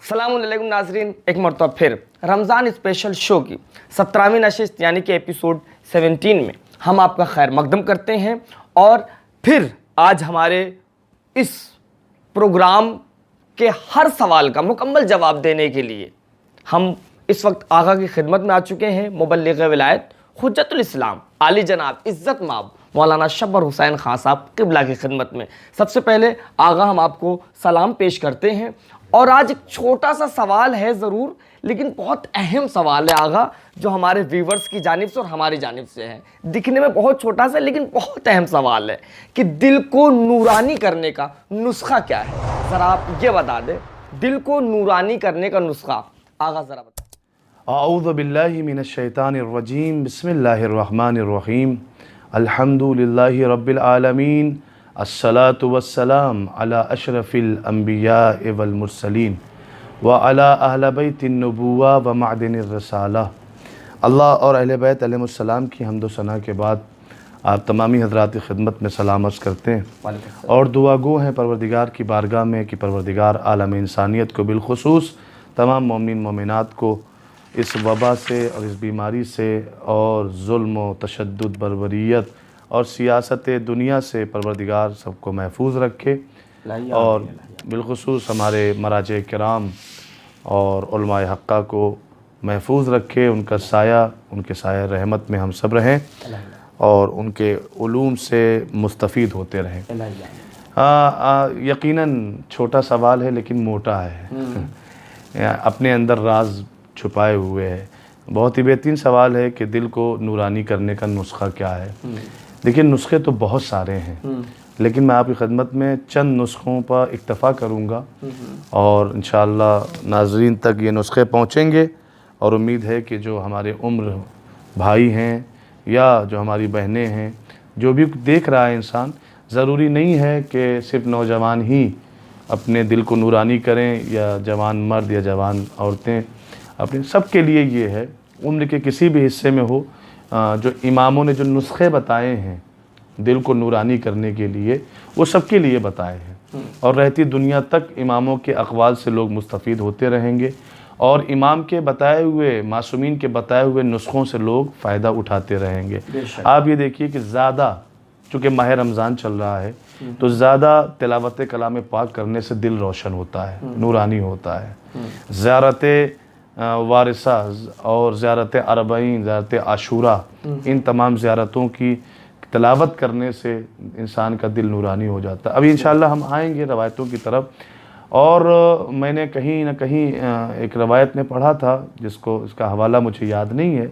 सलामुअलैकुम नाजरीन, एक मरतबा फिर रमज़ान स्पेशल शो की 17वीं नशिस्त यानी कि एपिसोड 17 में हम आपका खैर मकदम करते हैं। और फिर आज हमारे इस प्रोग्राम के हर सवाल का मुकम्मल जवाब देने के लिए हम इस वक्त आगा की खिदमत में आ चुके हैं। मुबल्लिग विलायत हुज्जतुल इस्लाम आली जनाब इज़्ज़त माब मौलाना शब्बर हुसैन खान साहब क़िबला की खिदमत में। सबसे पहले आगा हम आपको सलाम पेश करते हैं। और आज एक छोटा सा सवाल है ज़रूर, लेकिन बहुत अहम सवाल है आगा, जो हमारे व्यूवर्स की जानिब से और हमारी जानिब से है। दिखने में बहुत छोटा सा लेकिन बहुत अहम सवाल है कि दिल को नूरानी करने का नुस्खा क्या है। ज़रा आप ये बता दें, दिल को नूरानी करने का नुस्खा आगा ज़रा बता। अऊज़ु बिल्लाहि मिनश शैतानिर रजीम, बिस्मिल्लाहिर रहमानिर रहीम, अल्हम्दुलिल्लाहि रब्बिल आलमीन, अस्सलातु वस्सलाम अला अशरफिल अंबिया वल मुरसलीन व अला अहले बैतिन नबुव्वा व मअदिनिर रसाला। अल्लाह और अहले बैत अलैहिमुस्सलाम की हम्द व सना के बाद आप तमामी हज़रात की खिदमत में सलाम अर्ज़ करते हैं और दुआ गो हैं परवरदिगार की बारगाह में कि परवरदिगार आलम इंसानियत को बिलखुसूस तमाम मोमिन मोमिनात को इस वबा से और इस बीमारी से और जुल्म व तशद्दुद बर्बरियत और सियासत दुनिया से परवरदिगार सबको महफूज रखे और बिलखुसूस हमारे मराजे किराम और उलमाए हक्का को महफूज रखे। उनका साया, उनके साया रहमत में हम सब रहें और उनके उलूम से मुस्तफ़ीद होते रहें। यकीनन छोटा सवाल है लेकिन मोटा है अपने अंदर राज छुपाए हुए है। बहुत ही बेहतरीन सवाल है कि दिल को नूरानी करने का नुस्खा क्या है। देखिए, नुस्खे तो बहुत सारे हैं, लेकिन मैं आपकी खिदमत में चंद नुस्खों पर इक्तफ़ा करूँगा और इंशाअल्लाह नाज़रीन तक ये नुस्खे पहुँचेंगे। और उम्मीद है कि जो हमारे उम्र भाई हैं या जो हमारी बहनें हैं, जो भी देख रहा है इंसान, ज़रूरी नहीं है कि सिर्फ नौजवान ही अपने दिल को नूरानी करें या जवान मर्द या जवान औरतें, अपने सबके लिए ये है। उम्र के किसी भी हिस्से में हो, जो इमामों ने जो नुस्खे बताए हैं दिल को नूरानी करने के लिए, वो सबके लिए बताए हैं और रहती दुनिया तक इमामों के अक़वाल से लोग मुस्तफ़ीद होते रहेंगे और इमाम के बताए हुए, मासूमीन के बताए हुए नुस्खों से लोग फ़ायदा उठाते रहेंगे। आप ये देखिए कि ज़्यादा, चूँकि माह रमज़ान चल रहा है, तो ज़्यादा तिलावत कलाम पाक करने से दिल रोशन होता है, नूरानी होता है। ज़ियारत वारिसा और ज़ियारत अरबईन, ज़ियारत आशूरा, इन तमाम ज़ियारतों की तिलावत करने से इंसान का दिल नूरानी हो जाता है। अभी इंशाअल्लाह हम आएंगे रवायतों की तरफ। और मैंने कहीं ना कहीं एक रवायत में पढ़ा था, जिसको इसका हवाला मुझे याद नहीं है,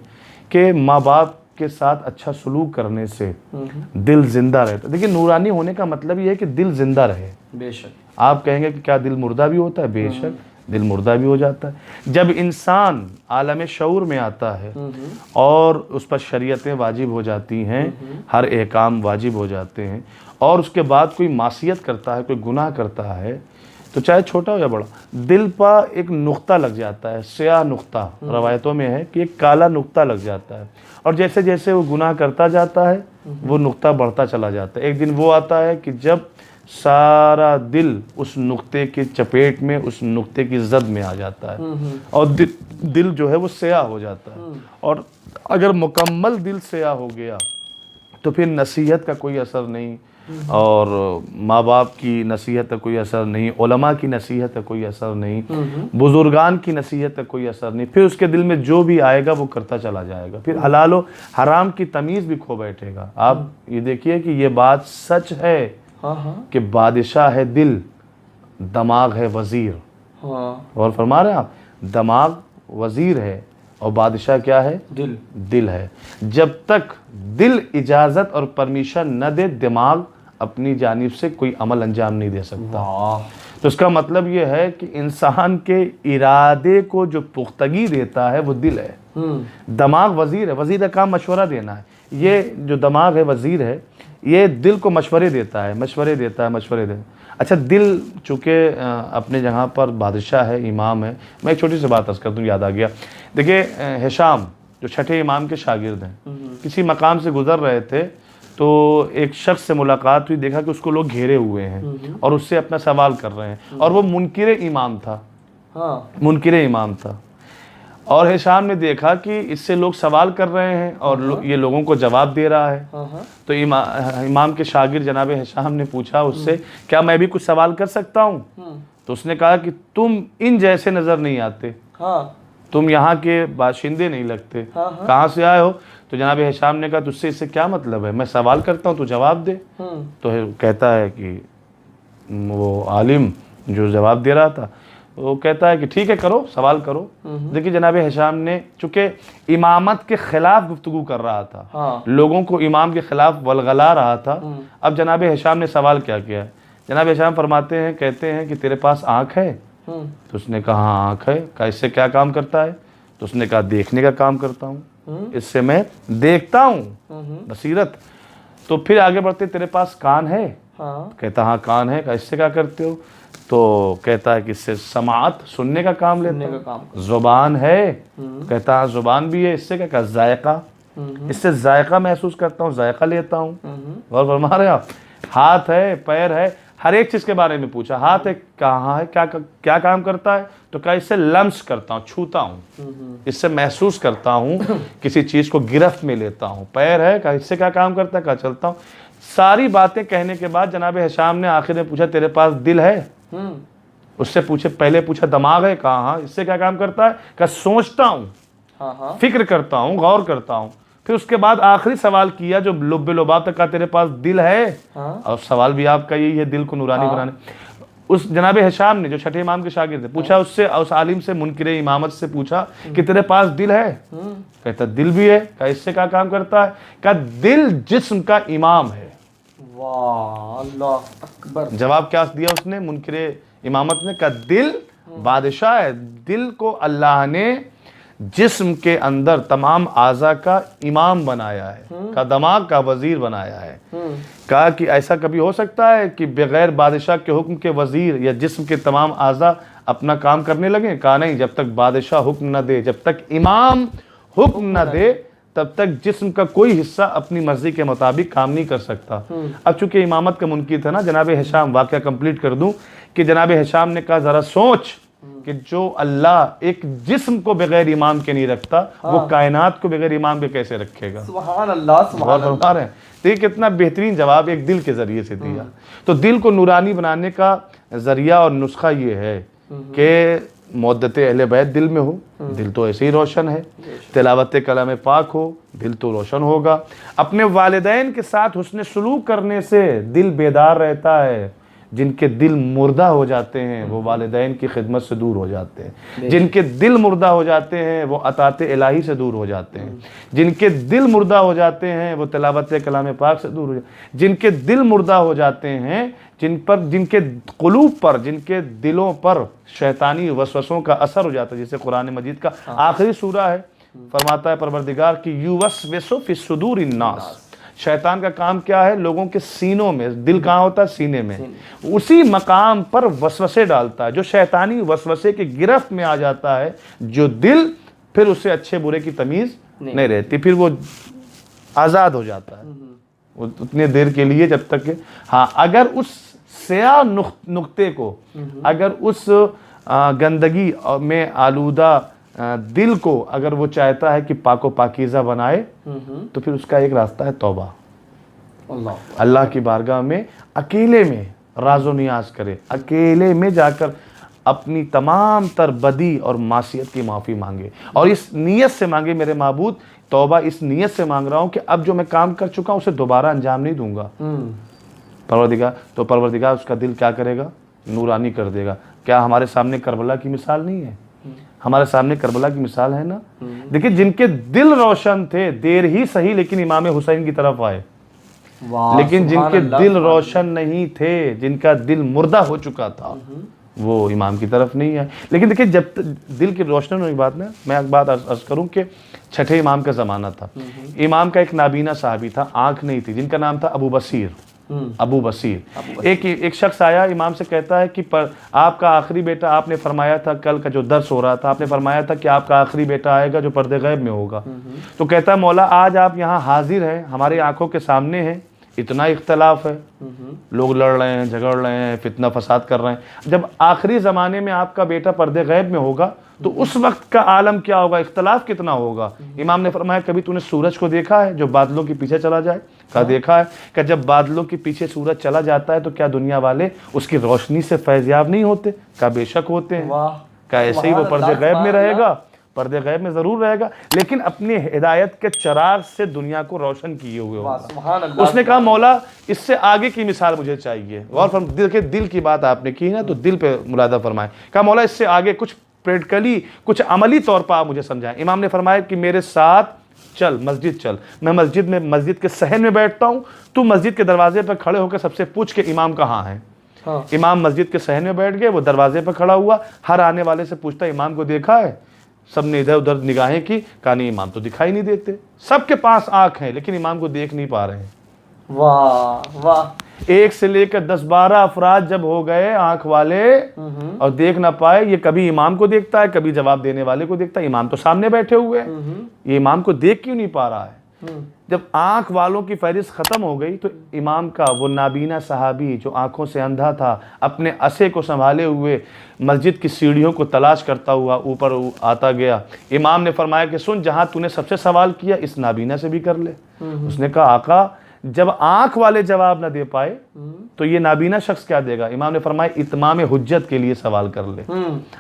कि माँ बाप के साथ अच्छा सलूक करने से दिल ज़िंदा रहता है। देखिए, नूरानी होने का मतलब ये है कि दिल ज़िंदा रहे। बेशक आप कहेंगे कि क्या दिल मुर्दा भी होता है? बेशक दिल मुर्दा भी हो जाता है। जब इंसान आलम शऊर में आता है और उस पर शरीयतें वाजिब हो जाती हैं, हर एहकाम वाजिब हो जाते हैं, और उसके बाद कोई मासियत करता है, कोई गुनाह करता है, तो चाहे छोटा हो या बड़ा, दिल पर एक नुक्ता लग जाता है, स्याह नुक्ता। रवायतों में है कि एक काला नुक्ता लग जाता है और जैसे जैसे वो गुनाह करता जाता है वो नुक्ता बढ़ता चला जाता है। एक दिन वो आता है कि जब सारा दिल उस नुक्ते के चपेट में, उस नुक्ते की जद में आ जाता है और दिल जो है वो स्याह हो जाता है। और अगर मुकम्मल दिल स्याह हो गया तो फिर नसीहत का कोई असर नहीं, और माँ बाप की नसीहत का कोई असर नहीं, उलमा की नसीहत का कोई असर नहीं, बुजुर्गान की नसीहत का कोई असर नहीं। फिर उसके दिल में जो भी आएगा वो करता चला जाएगा। फिर हलाल व हराम की तमीज़ भी खो बैठेगा। आप ये देखिए कि ये बात सच है कि बादशाह है दिल, दमाग है वज़ीर। और फरमा रहे हैं आप, दमाग वज़ीर है और बादशाह क्या है? दिल है। जब तक दिल इजाज़त और परमिशन न दे, दिमाग अपनी जानिब से कोई अमल अंजाम नहीं दे सकता। तो इसका मतलब ये है कि इंसान के इरादे को जो पुख्तगी देता है वो दिल है। दमाग वज़ीर है, वज़ीर का काम मशवरा देना है। ये जो दमाग है वज़ीर है, ये दिल को मशवरे देता है, मशवरे देता है। अच्छा, दिल चूँकि अपने जगह पर बादशाह है, इमाम है। मैं एक छोटी सी बात अर्ज़ कर दूँ, याद आ गया। देखिए, हिशाम जो छठे इमाम के शागिर्द हैं, किसी मकाम से गुज़र रहे थे तो एक शख्स से मुलाकात हुई, देखा कि उसको लोग घेरे हुए हैं और उससे अपना सवाल कर रहे हैं, और वो मुनकिर इमाम था। हाँ। मुनकिर इमाम था। और हिशाम ने देखा कि इससे लोग सवाल कर रहे हैं और ये लोगों को जवाब दे रहा है। तो इमाम के शागिर्द जनाब हिशाम ने पूछा उससे, क्या मैं भी कुछ सवाल कर सकता हूँ? तो उसने कहा कि तुम इन जैसे नज़र नहीं आते, तुम यहाँ के बाशिंदे नहीं लगते, कहाँ से आए हो? तो जनाब हिशाम ने कहा, तुझसे इससे क्या मतलब है, मैं सवाल करता हूँ, तू जवाब दे। तो कहता है कि वो आलिम जो जवाब दे रहा था वो कहता है कि ठीक है, करो, सवाल करो। देखिए जनाब हिशाम ने चूंकि इमामत के खिलाफ गुफ्तगू कर रहा था, लोगों को इमाम के खिलाफ वलगला रहा था। अब जनाब हिशाम ने सवाल क्या किया है? जनाब हिशाम फरमाते हैं, कहते हैं कि तेरे पास आँख है? तो उसने कहा हाँ आँख है। कहा इससे क्या काम करता है? तो उसने कहा देखने का काम करता हूँ, इससे मैं देखता हूँ, बसीरत। तो फिर आगे बढ़ते, तेरे पास कान है? कहता हाँ कान है। कहा इससे क्या करते हो? तो कहता है कि इससे समात, सुनने का काम लेता हूं। जुबान है? कहता हाँ जुबान भी है। इससे क्या? कहा जायका, इससे जायका महसूस करता हूँ, जायका लेता हूँ। और फरमा रहे आप, हाथ है, पैर है, हर एक चीज के बारे में पूछा। हाथ है, कहाँ है, क्या काम करता है? तो कहा इससे लम्स करता हूँ, छूता हूँ, इससे महसूस करता हूँ, किसी चीज को गिरफ्त में लेता हूँ। पैर है? कहा इससे क्या काम करता है? कहा चलता हूँ। सारी बातें कहने के बाद जनाब हिशाम ने आखिर में पूछा, तेरे पास दिल है? उससे पूछे, पहले पूछा दिमाग है? कहा हाँ। इससे क्या काम करता है? कहा सोचता हूँ, फिक्र करता हूँ, गौर करता हूँ। फिर उसके बाद आखिरी सवाल किया जो लुब्बे लुबाब तक, कहा तेरे पास दिल है? और सवाल भी आपका यही है, दिल को नूरानी बनाने। उस जनाब हिशाम ने जो छठे इमाम के शागिर्द थे, पूछा उससे, उस आलिम से, मुनकिर इमामत से पूछा कि तेरे पास दिल है? कहता दिल भी है। कहा इससे क्या काम करता है? कहा दिल जिस्म का इमाम है। वाह, अल्लाह अकबर। जवाब क्या दिया उसने, मुनकिर इमामत ने? कहा दिल बादशाह है, दिल को अल्लाह ने जिस्म के अंदर तमाम आज़ा का इमाम बनाया है, का दिमाग का वजीर बनाया है। कहा कि ऐसा कभी हो सकता है कि बगैर बादशाह के हुक्म के वजीर या जिस्म के तमाम आज़ा अपना काम करने लगे? कहा नहीं, जब तक बादशाह हुक्म न दे, जब तक इमाम हुक्म न दे, तब तक जिस्म का कोई हिस्सा अपनी मर्जी के मुताबिक काम नहीं कर सकता। अब चूंकि इमामत का मुनकिर था ना जनाब हिशाम, वाक़या कंप्लीट कर दूं कि जनाब हिशाम ने कहा जरा सोच कि जो अल्लाह एक जिस्म को बगैर इमाम के नहीं रखता, वो कायनात को बगैर इमाम के कैसे रखेगा? सुभान अल्लाह, सुभान अल्लाह। देखिए कितना बेहतरीन जवाब एक दिल के जरिए से दिया। तो दिल को नूरानी बनाने का जरिया और नुस्खा ये है कि मुद्दत अहले बैत दिल में हो, दिल तो ऐसे ही रोशन है। तिलावत कलाम पाक हो, दिल तो रोशन होगा। अपने वालिदैन के साथ हुस्न सलूक करने से दिल बेदार रहता है। जिनके दिल मुर्दा हो जाते हैं वो वालिदैन की खिदमत से दूर हो जाते हैं। जिनके दिल मुर्दा हो जाते हैं वो अताते इलाही से दूर हो जाते हैं। जिनके दिल मुर्दा हो जाते हैं वो तिलावत कलाम पाक से दूर हो जाते हैं। जिनके दिल मुर्दा हो जाते हैं, जिनके कुलूब पर, जिनके दिलों पर शैतानी वसवसों का असर हो जाता है, जैसे कुरान मजीद का आखिरी सूरा है, फरमाता है परवरदिगार की युवस्विसु फी सुदूरिन नास, शैतान का काम क्या है? लोगों के सीनों में, दिल कहाँ होता है? सीने में, उसी मकाम पर वसवसे डालता है। जो शैतानी वसवसे के गिरफ्त में आ जाता है जो दिल, फिर उससे अच्छे बुरे की तमीज नहीं रहती, फिर वो आज़ाद हो जाता है वो उतने देर के लिए जब तक। हाँ, अगर उस स्याह नुक्ते को, अगर उस गंदगी में आलूदा दिल को अगर वो चाहता है कि पाको पाकीज़ा बनाए, तो फिर उसका एक रास्ता है तौबा। अल्लाह की बारगाह में अकेले में राज़ो नियाज करे, अकेले में जाकर अपनी तमाम तर बदी और मासियत की माफ़ी मांगे और इस नीयत से मांगे, मेरे माबूद तौबा इस नीयत से मांग रहा हूँ कि अब जो मैं काम कर चुका हूँ उसे दोबारा अंजाम नहीं दूंगा। परवरदिगार, तो परवरदिगार उसका दिल क्या करेगा? नूरानी कर देगा। क्या हमारे सामने करबला की मिसाल नहीं है? हमारे सामने करबला की मिसाल है ना। देखिए जिनके दिल रोशन थे, देर ही सही लेकिन इमाम हुसैन की तरफ आए, लेकिन जिनके दिल रोशन नहीं थे, जिनका दिल मुर्दा हो चुका था, वो इमाम की तरफ नहीं आए। लेकिन देखिए जब दिल की रोशन होने की बात ना, मैं एक बात अर्ज करूं कि छठे इमाम का ज़माना था। इमाम का एक नाबीना साहबी था, आँख नहीं थी, जिनका नाम था अबू बसीर। अबू बसीर एक शख्स आया, इमाम से कहता है कि आपका आखिरी बेटा, आपने फरमाया था कल का जो दर्स हो रहा था, आपने फरमाया था कि आपका आखिरी बेटा आएगा जो पर्दे गैब में होगा। तो कहता है मौला आज आप यहाँ हाजिर हैं, हमारी आंखों के सामने हैं, इतना इख्तलाफ है, लोग लड़ रहे हैं, झगड़ रहे हैं, फितना फसाद कर रहे हैं। जब आखिरी ज़माने में आपका बेटा पर्दे गैब में होगा तो उस वक्त का आलम क्या होगा, इख्तलाफ कितना होगा। इमाम ने फरमाया कभी तूने सूरज को देखा है जो बादलों के पीछे चला जाए? कहा देखा है। क्या जब बादलों के पीछे सूरज चला जाता है तो क्या दुनिया वाले उसकी रोशनी से फैज़याब नहीं होते? कहा बेशक होते हैं। क्या ऐसे ही वो पर्दे गैब में रहेगा? पर्दे गैब में ज़रूर रहेगा, लेकिन अपनी हिदायत के चिराग से दुनिया को रोशन किए हुए होगा। उसने कहा मौला इससे आगे की मिसाल मुझे चाहिए। और देखिए दिल की बात आपने की ना, तो दिल पे मुरादा फरमाए। कहा मौला इससे आगे कुछ प्रैक्टिकली, कुछ अमली तौर पर आप मुझे समझाएं। इमाम ने फरमाया कि मेरे साथ चल, मस्जिद चल। मैं मस्जिद के सहन में बैठता हूँ, तू मस्जिद के दरवाजे पर खड़े होकर सबसे पूछ के इमाम कहाँ है। हाँ। इमाम मस्जिद के सहन में बैठ गए, वो दरवाजे पर खड़ा हुआ, हर आने वाले से पूछता इमाम को देखा है? सबने इधर उधर निगाहें की, कहा नहीं इमाम तो दिखाई नहीं देते। सबके पास आंख है लेकिन इमाम को देख नहीं पा रहे हैं। वाह वाह। 1 से लेकर 10-12 अफराद जब हो गए आंख वाले और देख ना पाए, ये कभी इमाम को देखता है, कभी जवाब देने वाले को देखता है। इमाम तो सामने बैठे हुए हैं, ये इमाम को देख क्यों नहीं पा रहा है? जब आंख वालों की फहरिस्त खत्म हो गई तो इमाम का वो नाबीना सहाबी जो आंखों से अंधा था, अपने असे को संभाले हुए मस्जिद की सीढ़ियों को तलाश करता हुआ ऊपर आता गया। इमाम ने फरमाया कि सुन, जहां तूने सबसे सवाल किया इस नाबीना से भी कर ले। उसने कहा आका जब आंख वाले जवाब ना दे पाए तो ये नाबीना शख्स क्या देगा? इमाम ने फरमाया इत्माम हुज्जत के लिए सवाल कर ले।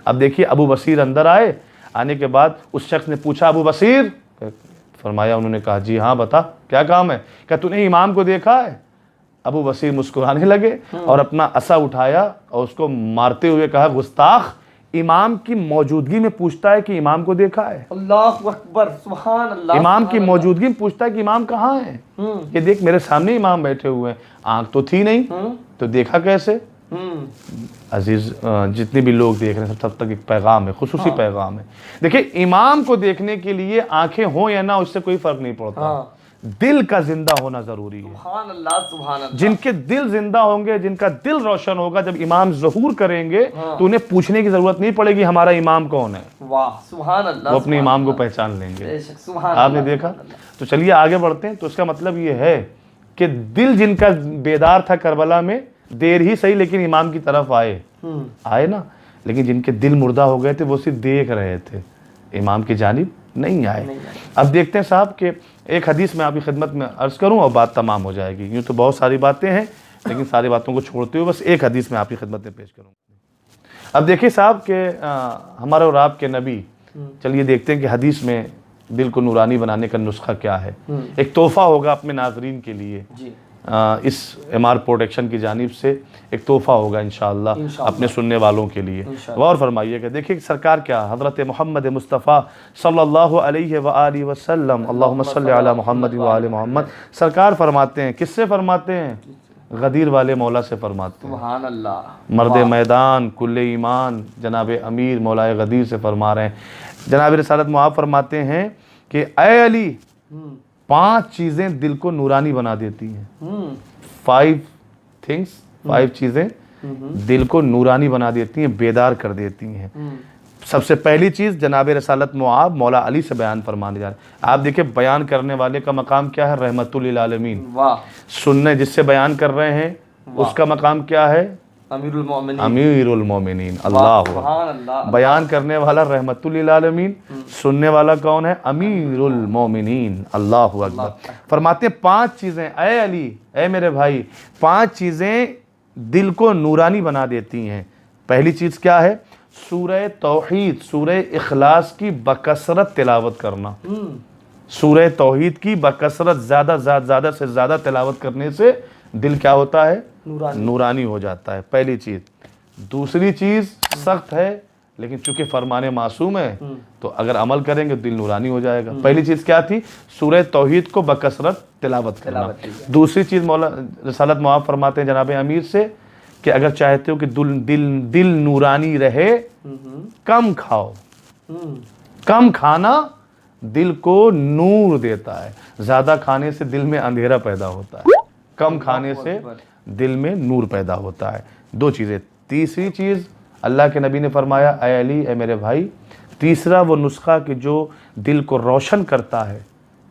अब देखिए अबू बसीर अंदर आए, आने के बाद उस शख्स ने पूछा अबू बसीर? फरमाया, उन्होंने कहा जी हाँ बता क्या काम है? क्या तूने इमाम को देखा है? अबू बसीर मुस्कुराने लगे और अपना असा उठाया और उसको मारते हुए कहा गुस्ताख, इमाम की मौजूदगी में पूछता है कि इमाम को देखा है? अल्लाहु अकबर, सुभान अल्लाह। इमाम की मौजूदगी में पूछता है कि इमाम कहाँ है? ये देख मेरे सामने इमाम बैठे हुए हैं, आंख तो थी नहीं तो देखा कैसे? अजीज जितने भी लोग देख रहे हैं सब तक एक पैगाम है, खुसूसी पैगाम है। देखिए इमाम को देखने के लिए आंखें हो या ना उससे कोई फर्क नहीं पड़ता, दिल का जिंदा होना जरूरी है। सुभान अल्लाह, सुभान अल्लाह। जिनके दिल जिंदा होंगे, जिनका दिल रोशन होगा, जब इमाम ज़हूर करेंगे तो उन्हें पूछने की जरूरत नहीं पड़ेगी हमारा इमाम कौन है। वाह सुभान अल्लाह। वो अपने इमाम को पहचान लेंगे। आपने देखा? तो चलिए आगे बढ़ते हैं। तो इसका मतलब ये है कि दिल जिनका बेदार था करबला में, देर ही सही लेकिन इमाम की तरफ आए ना, लेकिन जिनके दिल मुर्दा हो गए थे वो सिर्फ देख रहे थे, इमाम की जानिब नहीं आए। अब देखते हैं साहब कि एक हदीस में आपकी खिदमत में अर्ज़ करूं और बात तमाम हो जाएगी। यूँ तो बहुत सारी बातें हैं लेकिन सारी बातों को छोड़ते हुए बस एक हदीस में आपकी खिदमत में पेश करूँगा। अब देखिए साहब कि हमारे और आपके नबी, चलिए देखते हैं कि हदीस में दिल को नूरानी बनाने का नुस्खा क्या है। एक तोहफ़ा होगा अपने नाज़रीन के लिए, इस एमआर प्रोडक्शन की जानिब से एक तोहफ़ा होगा इंशाअल्लाह अपने सुनने वालों के लिए। गौर फरमाइएगा। देखिए सरकार क्या, हज़रत मोहम्मद मुस्तफ़ा सल्लल्लाहु अलैहि व वसल्लम, अल्लाहुम्मा सल्लि अला मोहम्मद व आले मोहम्मद, सरकार फरमाते हैं, किससे फरमाते हैं? गदीर वाले मौला से फरमाते हैं। सुभान अल्लाह। मर्द मैदान कुल्ले ईमान जनाब अमीर मौलाए गदीर से फरमा रहे हैं। जनाब रिसालत मुआब फरमाते हैं कि ए अली, 5 चीज़ें दिल को नूरानी बना देती हैं। 5 चीज़ें दिल को नूरानी बना देती हैं, बेदार कर देती हैं। सबसे पहली चीज़ जनाब रसालत मुआब मौला अली से बयान फरमाने जा रहे हैं। आप देखिए बयान करने वाले का मकाम क्या है? रहमतुल लिल आलमीन। वाह। सुनने जिससे बयान कर रहे हैं उसका मकाम क्या है? अमीरुल मोमिनीन। अल्लाह। बयान करने वाला रहमतुल लिल आलमीन, सुनने वाला कौन है? अमीरुल मोमिनीन। अल्लाहु अकबर। फरमाते 5 चीज़ें, ए अली, ए मेरे भाई, 5 चीज़ें दिल को नूरानी बना देती हैं। पहली चीज़ क्या है? सूरह तौहीद, सूरह इखलास की बकसरत तिलावत करना। सूरह तौहीद की बकसरत ज़्यादा से ज़्यादा तिलावत करने से दिल क्या होता है? नूरानी हो जाता है। पहली चीज़। दूसरी चीज़ सख्त है लेकिन चूंकि फरमाने मासूम है तो अगर अमल करेंगे दिल नूरानी हो जाएगा। पहली चीज़ क्या थी? सूरह तौहीद को बकसरत तिलावत करना। दूसरी चीज़ मौला रसालत मुआब फरमाते हैं जनाब अमीर से कि अगर चाहते हो कि दिल नूरानी रहे, कम खाओ। कम खाना दिल को नूर देता है, ज़्यादा खाने से दिल में अंधेरा पैदा होता है। कम खाने से दिल में नूर पैदा होता है। 2 चीज़ें। तीसरी चीज़ अल्लाह के नबी ने फरमाया, ए अली, ए मेरे भाई, तीसरा वो नुस्खा कि जो दिल को रोशन करता है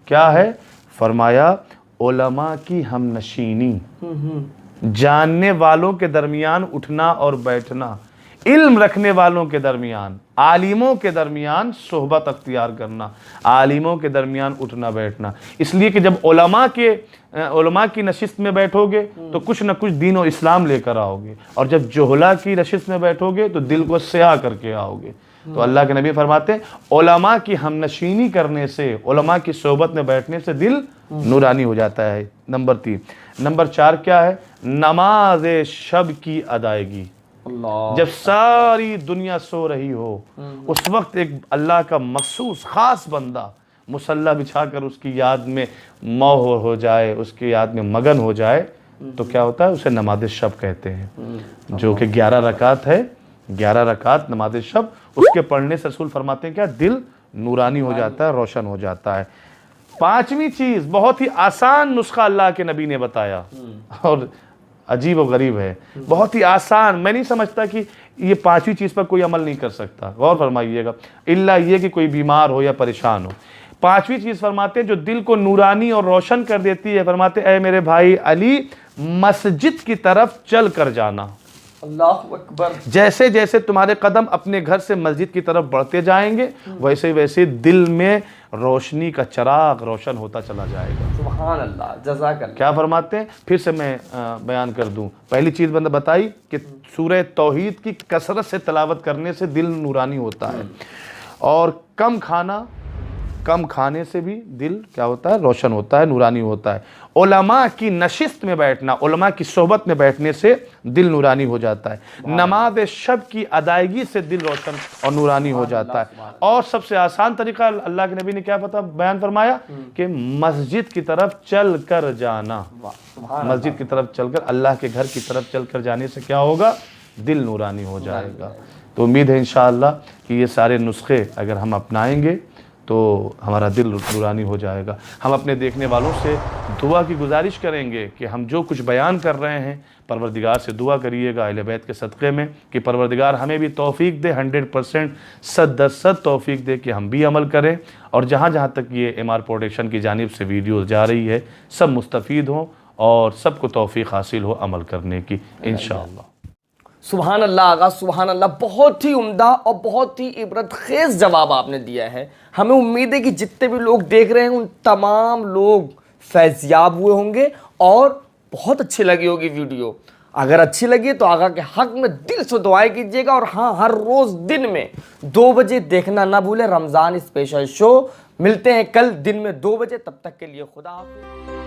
क्या है? फरमाया उलमा की हमनशीनी, जानने वालों के दरमियान उठना और बैठना, इल्म रखने वालों के दरमियान, आलिमों के दरमियान सोहबत अख्तियार करना, आलिमों के दरमियान उठना बैठना। इसलिए कि जब उलमा की नशिस्त में बैठोगे तो कुछ न कुछ दीन और इस्लाम लेकर आओगे, और जब जोहला की नशिस्त में बैठोगे तो दिल को स्याह करके आओगे। तो अल्लाह के नबी फरमाते हैं उलमा की हमनशीनी करने से, उलमा की सोहबत में बैठने से दिल नूरानी हो जाता है। नंबर 3। नंबर 4 क्या है? नमाज शब की अदायगी। जब सारी दुनिया सो रही हो उस वक्त एक अल्लाह का मखसूस खास बंदा मुसल्ला बिछाकर उसकी याद में मौह हो जाए, उसकी याद में मगन हो जाए, तो क्या होता है? उसे नमाज शब कहते हैं, जो कि 11 रकात है। 11 रकात नमाज शब, उसके पढ़ने से रसूल फरमाते हैं क्या? दिल नूरानी हो जाता है, रोशन हो जाता है। 5वीं चीज, बहुत ही आसान नुस्खा अल्लाह के नबी ने बताया, और अजीब और गरीब है, बहुत ही आसान। मैं नहीं समझता कि ये 5वीं चीज पर कोई अमल नहीं कर सकता। गौर फरमाइएगा, इल्ला ये कि कोई बीमार हो या परेशान हो। 5वीं चीज फरमाते हैं जो दिल को नूरानी और रोशन कर देती है। फरमाते ऐ मेरे भाई अली, मस्जिद की तरफ चल कर जाना। अल्लाहु अकबर। जैसे जैसे तुम्हारे कदम अपने घर से मस्जिद की तरफ बढ़ते जाएंगे, वैसे वैसे दिल में रोशनी का चिराग रोशन होता चला जाएगा। सुभान अल्लाह, जज़ाकल्लाह। क्या फरमाते हैं? फिर से मैं बयान कर दूं। पहली चीज़ मैंने बताई कि सूरह तौहीद की कसरत से तिलावत करने से दिल नूरानी होता है, और कम खाने से भी दिल क्या होता है? रोशन होता है, नूरानी होता है। उलमा की नशिस्त में बैठना, उलमा की सोहबत में बैठने से दिल नूरानी हो जाता है। नमाज शब की अदायगी से दिल रोशन और नूरानी हो जाता है। और सबसे आसान तरीका अल्लाह के नबी ने क्या बयान फरमाया कि मस्जिद की तरफ चल कर जाना। मस्जिद की तरफ चलकर, अल्लाह के घर की तरफ चलकर जाने से क्या होगा? दिल नूरानी हो जाएगा। तो उम्मीद है इंशाअल्लाह कि ये सारे नुस्खे अगर हम अपनाएंगे तो हमारा दिल नूरानी हो जाएगा। हम अपने देखने वालों से दुआ की गुजारिश करेंगे कि हम जो कुछ बयान कर रहे हैं, परवरदिगार से दुआ करिएगा अहले बैत के सदक़े में कि परवरदिगार हमें भी तौफ़ीक दे, 100% 100% तौफ़ीक दे कि हम भी अमल करें, और जहाँ जहाँ तक ये MR प्रोडक्शन की जानिब से वीडियो जा रही है सब मुस्तफ़ीद हों और सबको तौफ़ीक हासिल हो अमल करने की इंशाअल्लाह। सुभान अल्लाह आगा, सुभान अल्लाह। बहुत ही उम्दा और बहुत ही इबरत खेज जवाब आपने दिया है। हमें उम्मीद है कि जितने भी लोग देख रहे हैं उन तमाम लोग फैज़याब हुए होंगे और बहुत अच्छी लगी होगी वीडियो। अगर अच्छी लगी तो आगा के हक में दिल से दुआएं कीजिएगा, और हाँ, हर रोज़ दिन में 2 बजे देखना ना भूलें रमज़ान स्पेशल शो। मिलते हैं कल दिन में 2 बजे, तब तक के लिए खुदा हाफ़िज़।